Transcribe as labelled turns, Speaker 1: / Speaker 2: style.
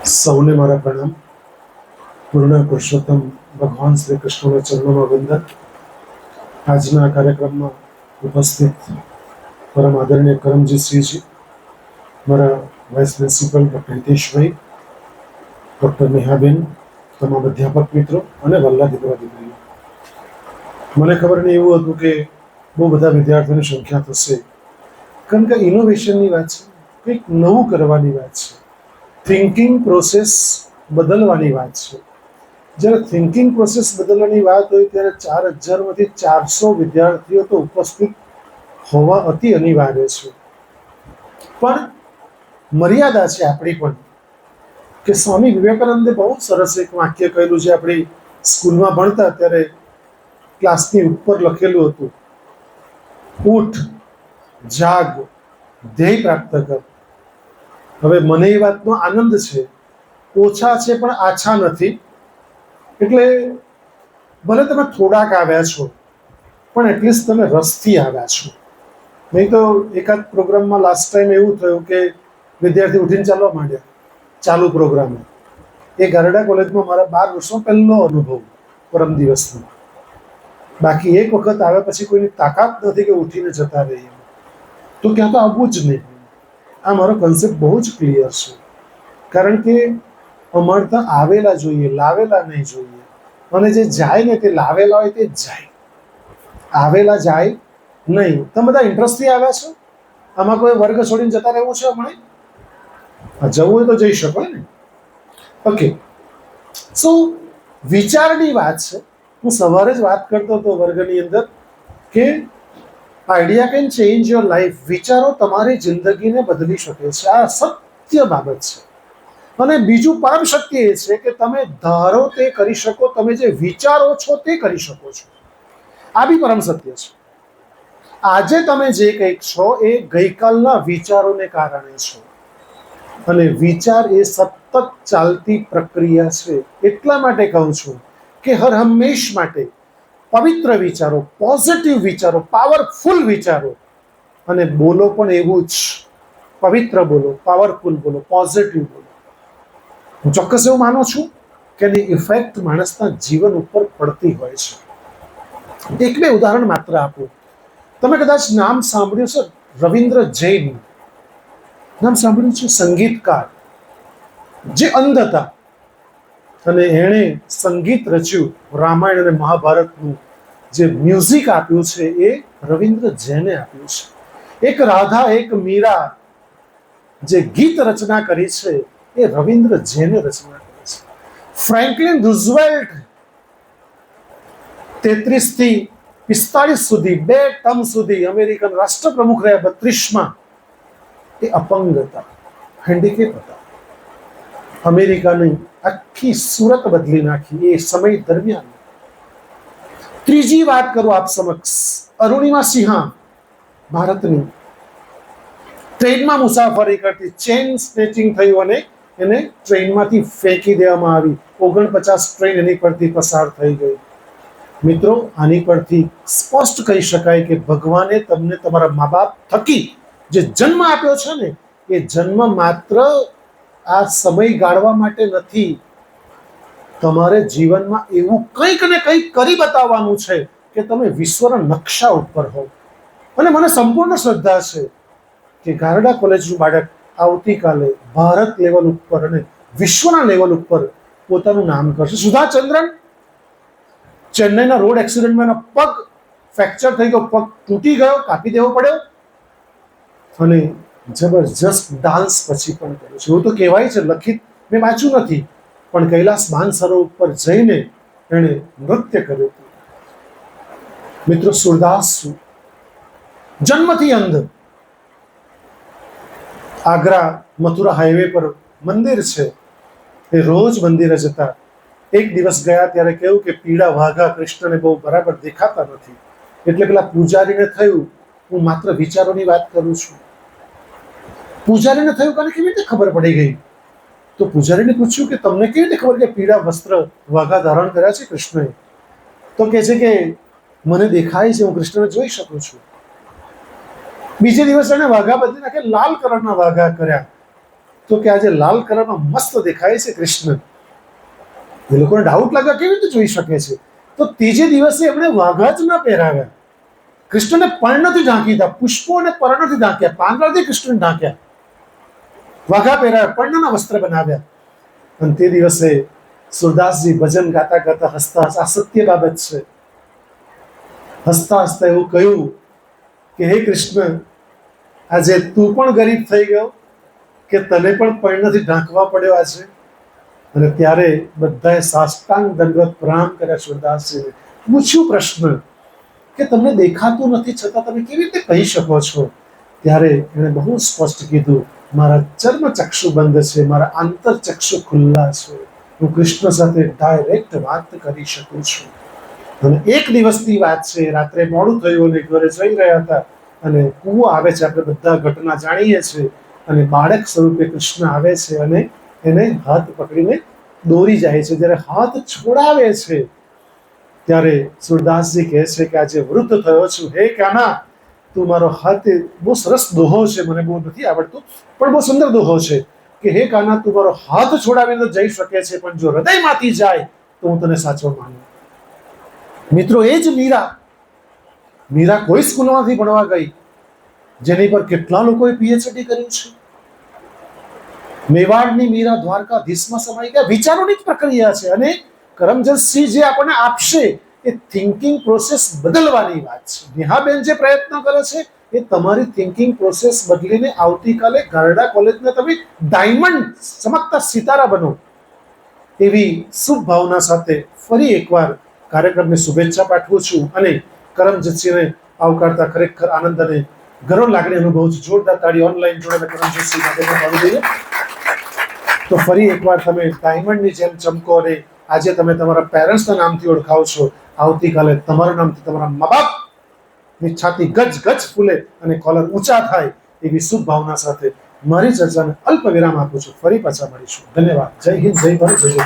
Speaker 1: સૌને મારા પ્રણામ. પૂર્ણ પુરુષોત્તમ ભગવાન શ્રી કૃષ્ણના ચરણોમાં વંદન. આજના કાર્યક્રમમાં ઉપસ્થિત પરમ આદરણીય કરમજી શ્રીજી, મારા વાઇસ પ્રિન્સિપલ ડૉક્ટર હિતેશભાઈ, ડૉક્ટર નેહાબેન, તમામ અધ્યાપક મિત્રો અને વલ્લા દીકરા દીકરીઓ. મને ખબર નહીં એવું હતું કે બહુ બધા વિદ્યાર્થીઓની સંખ્યા થશે, કારણ કે ઇનોવેશનની વાત છે, કંઈક નવું કરવાની વાત છે, થિંકિંગ પ્રોસેસ બદલવાની વાત છે. જ્યારે થિંકિંગ પ્રોસેસ બદલવાની વાત હોય ત્યારે 4000માંથી 400 વિદ્યાર્થીઓ તો ઉપસ્થિત હોવા અતિ અનિવાર્ય છે. પણ મર્યાદા છે આપણી પણ, કે સ્વામી વિવેકાનંદે બહુ સરસ એક વાક્ય કહેલું છે. આપણી સ્કૂલમાં ભણતા ત્યારે ક્લાસની ઉપર લખેલું હતું, ઉઠ, જાગ, ધ્યેય પ્રાપ્ત કર. હવે મને એ વાતનો આનંદ છે, ઓછા છે પણ આછા નથી. એટલે ભલે તમે થોડાક આવ્યા છો, પણ એટલીસ્ટ તમે રસથી આવ્યા છો. નહીં તો એકાદ પ્રોગ્રામમાં લાસ્ટ ટાઈમ એવું થયું કે વિદ્યાર્થી ઉઠીને ચાલવા માંડ્યા ચાલુ પ્રોગ્રામે. એ ગારડા કોલેજમાં મારા 12 વર્ષનો પહેલો અનુભવ પરમ દિવસનો. બાકી એક વખત આવ્યા પછી કોઈની તાકાત નથી કે ઉઠીને જતા રહીએ, તો ક્યાં તો આવવું જ નહીં. આ મારો કન્સેપ્ટ બહુ જ ક્લિયર છે, કારણ કે અમારે તો આવેલા જોઈએ, લાવેલા નહીં જોઈએ. અને જે જાય ને તે લાવેલા હોય તે જ જાય, આવેલા જાય નહીં. તમે બધા ઇન્ટરેસ્ટથી આવ્યા છો? આમાં કોઈ વર્ગ છોડીને જતા રહેવું છે હમણાં? જવું હોય તો જઈ શકો ને. ઓકે, સો વિચારની વાત છે. હું સવારે જ વાત કરતો હતો વર્ગની અંદર કે idea can change your life. વિચારો તમારી જિંદગીને બદલી શકે છે. આ સત્ય બાબત છે. અને બીજું પરમ સત્ય એ છે કે તમે ધારો તે કરી શકો, તમે જે વિચારો છો તે કરી શકો છો. આ બી પરમ સત્ય છે. આજે તમે જે કંઈક છો એ ગઈકાલના વિચારોને કારણે છો, અને વિચાર એ સતત ચાલતી પ્રક્રિયા છે. એટલા માટે કહું છું કે હર હંમેશ માટે પવિત્ર વિચારો, પોઝિટિવ વિચારો, પાવરફુલ વિચારો, અને બોલો પણ એવું જ. પવિત્ર બોલો, પાવરફુલ બોલો, પોઝિટિવ બોલો. હું ચોક્કસ એવું માનું છું કે એની ઇફેક્ટ માણસના જીવન ઉપર પડતી હોય છે. એક બે ઉદાહરણ માત્ર આપું. તમે કદાચ નામ સાંભળ્યું છે, રવિન્દ્ર જૈન નામ સાંભળ્યું છે? સંગીતકાર, જે અંધ હતા અને એણે સંગીત રચ્યું. રામાયણ અને મહાભારતનું જે મ્યુઝિક આપ્યું છે એ રવિન્દ્ર જૈને આપ્યું છે. એક રાધા એક મીરા જે ગીત રચના કરી છે એ રવિન્દ્ર જૈને રચના કરી છે. ફ્રેન્કલિન રૂઝવેલ્ટ 33 થી 45 સુધી 2 ટર્મ સુધી અમેરિકન રાષ્ટ્રપ્રમુખ રહ્યા. 32માં એ અપંગ હતા, હેન્ડીકેપ હતા. અમેરિકાની આખી સુરત બદલી નાખી એ સમય દરમિયાન. ત્રીજી વાત કરું આપ સમક્ષ, અરુણિમા સિંહા, ભારતની. ટ્રેનમાં મુસાફરી કરતી, ચેન સ્નેચિંગ થયું અને એને ટ્રેનમાંથી ફેંકી દેવામાં આવી. 49 ટ્રેન એની પરથી પસાર થઈ ગઈ. મિત્રો, આની પરથી સ્પષ્ટ કહી શકાય કે ભગવાને તમને તમારા મા બાપ થકી જે જન્મ આપ્યો છે ને, એ જન્મ માત્ર આ સમય ગાળવા માટે નથી. તમારે જીવનમાં એવું કંઈક ને કંઈક કરી બતાવવાનું છે કે તમે વિશ્વના નકશા ઉપર હો. અને મને સંપૂર્ણ શ્રદ્ધા છે કે ગારડા કોલેજનું બાળક આવતીકાલે ભારત લેવલ ઉપર અને વિશ્વના લેવલ ઉપર પોતાનું નામ કરશે. સુધા ચંદ્રન, ચેન્નઈના રોડ એક્સિડન્ટમાં એનો પગ ફ્રેક્ચર થઈ ગયો, પગ તૂટી ગયો, કાપી દેવો પડ્યો, અને જબરજસ્ત ડાન્સ પછી પણ કર્યો છે. એવું તો કહેવાય છે, લખિત મેં વાંચ્યું નથી, પણ કૈલાસ માનસરોવર ઉપર જઈને એણે નૃત્ય કર્યું હતું. મિત્રો, સુરદાસ જન્મથી અંધ. આગ્રા મથુરા હાઈવે પર મંદિર છે, એ રોજ મંદિરે જતા. એક દિવસ ગયા ત્યારે કેવું કે પીળા વાઘા કૃષ્ણને બહુ બરાબર દેખાતા નથી, એટલે પેલા પૂજારીને થયું હું માત્ર વિચારોની વાત કરું છું. પૂજારીને થયું કે કેવી રીતે ખબર પડી ગઈ? તો પૂજારીને પૂછ્યું કે તમને કેવી રીતે ખબર કે પીળા વસ્ત્ર વાઘા ધારણ કર્યા છે કૃષ્ણએ? તો કહે છે કે મને દેખાય છે, હું કૃષ્ણને જોઈ શકું છું. બીજે દિવસ એને વાઘા બદલી નાખે, લાલ કલરના વાઘા કર્યા. તો કે આજે લાલ કલરમાં મસ્ત દેખાય છે કૃષ્ણ. એ લોકોને ડાઉટ લાગ્યા કેવી રીતે જોઈ શકે છે. તો ત્રીજે દિવસે એમણે વાઘા જ ના પહેરાવ્યા, કૃષ્ણને પર્ણથી ઢાંકી દીધા, પુષ્પો અને પર્ણથી ઢાંક્યા, પાંદડાથી કૃષ્ણને ઢાંક્યા, વાઘા પહેરાવ્યા, પર્ણના વસ્ત્ર બનાવ્યા. અને તે દિવસે સુરદાસજી ભજન ગાતા ગાતા હસતા હસતા, આ સત્ય બાબત છે, હસતા હસતા એવું કહ્યું કે હે કૃષ્ણ, આજે તું પણ ગરીબ થઈ ગયો કે તને પણ પર્ણથી ઢાંકવા પડ્યો આજે. અને ત્યારે બધાએ સાષ્ટાંગ દંડવત પ્રણામ કર્યા સુરદાસજીને. પૂછ્યું પ્રશ્ન કે તમને દેખાતું નથી છતાં તમે કેવી રીતે કહી શકો છો? ત્યારે એણે બહુ સ્પષ્ટ કીધું, મારા ચર્મ ચક્ષુ બંધ છે, મારા આંતર ચક્ષુ ખુલ્લા છે, હું કૃષ્ણ સાથે ડાયરેક્ટ વાત કરી શકું છું. અને એક દિવસની વાત છે, રાત્રે મોડું થયું અને ઘરે જઈ રહ્યા હતા અને કૂવો આવે છે, આપણે બધા ઘટના જાણીએ છીએ, અને બાળક સ્વરૂપે કૃષ્ણ આવે છે અને એને હાથ પકડીને દોરી જાય છે. જ્યારે હાથ છોડાવે છે ત્યારે સુરદાસજી કહે છે કે આજે વૃદ્ધ થયો છું, હે કાના, તું મારો હાથ, બહુ સરસ દોહો છે, મને બહુ નથી આવડતું પણ બહુ સુંદર દોહો છે કે હે કાના, તું મારો હાથ છોડાવીને જઈ શકે છે, પણ જો હૃદયમાંથી જાય તો હું તને સાચો માનું. મિત્રો, એ જ મીરા કોઈ સ્કૂલમાંથી ભણવા ગઈ જેની પર કેટલા લોકોએ પીએચડી કર્યું છે. મેવાડની મીરા દ્વારકાધીશમાં સમાઈ ગયા. વિચારોની જ પ્રક્રિયા છે. અને કરમજનસિંહ જે આપણને આપશે એ થિંકિંગ પ્રોસેસ બદલવાની વાત છે. નેહાબેન જે પ્રયત્ન કરે છે એ તમારી થિંકિંગ પ્રોસેસ બદલીને આવતીકાલે ગારડા કોલેજને તમે ડાયમંડ ચમકતા સિતારા બનો, એવી શુભ ભાવના સાથે ફરી એકવાર કાર્યક્રમને શુભેચ્છા પાઠવું છું. અને કરમજનસિંહને આવકારતા ખરેખર આનંદ અને ગર્વ લાગણી અનુભવું છું. જોરદાર તાળી ઓનલાઈન જોડે કરમજનસિંહ માટે પાડવી જોઈએ. તો ફરી એકવાર તમે ડાયમંડની જેમ ચમકો અને આજે તમે તમારા પેરેન્ટ્સના નામથી ઓળખાવ છો, આવતીકાલે તમારા નામથી તમારા મા બાપની છાતી ગજ ગજ ફૂલે અને કોલર ઊંચા થાય એવી શુભ ભાવના સાથે મારી ચર્ચાને અલ્પ વિરામ આપું છું. ફરી પાછા મળીશું. ધન્યવાદ. જય હિન્દ, જય ભારત, જય જય.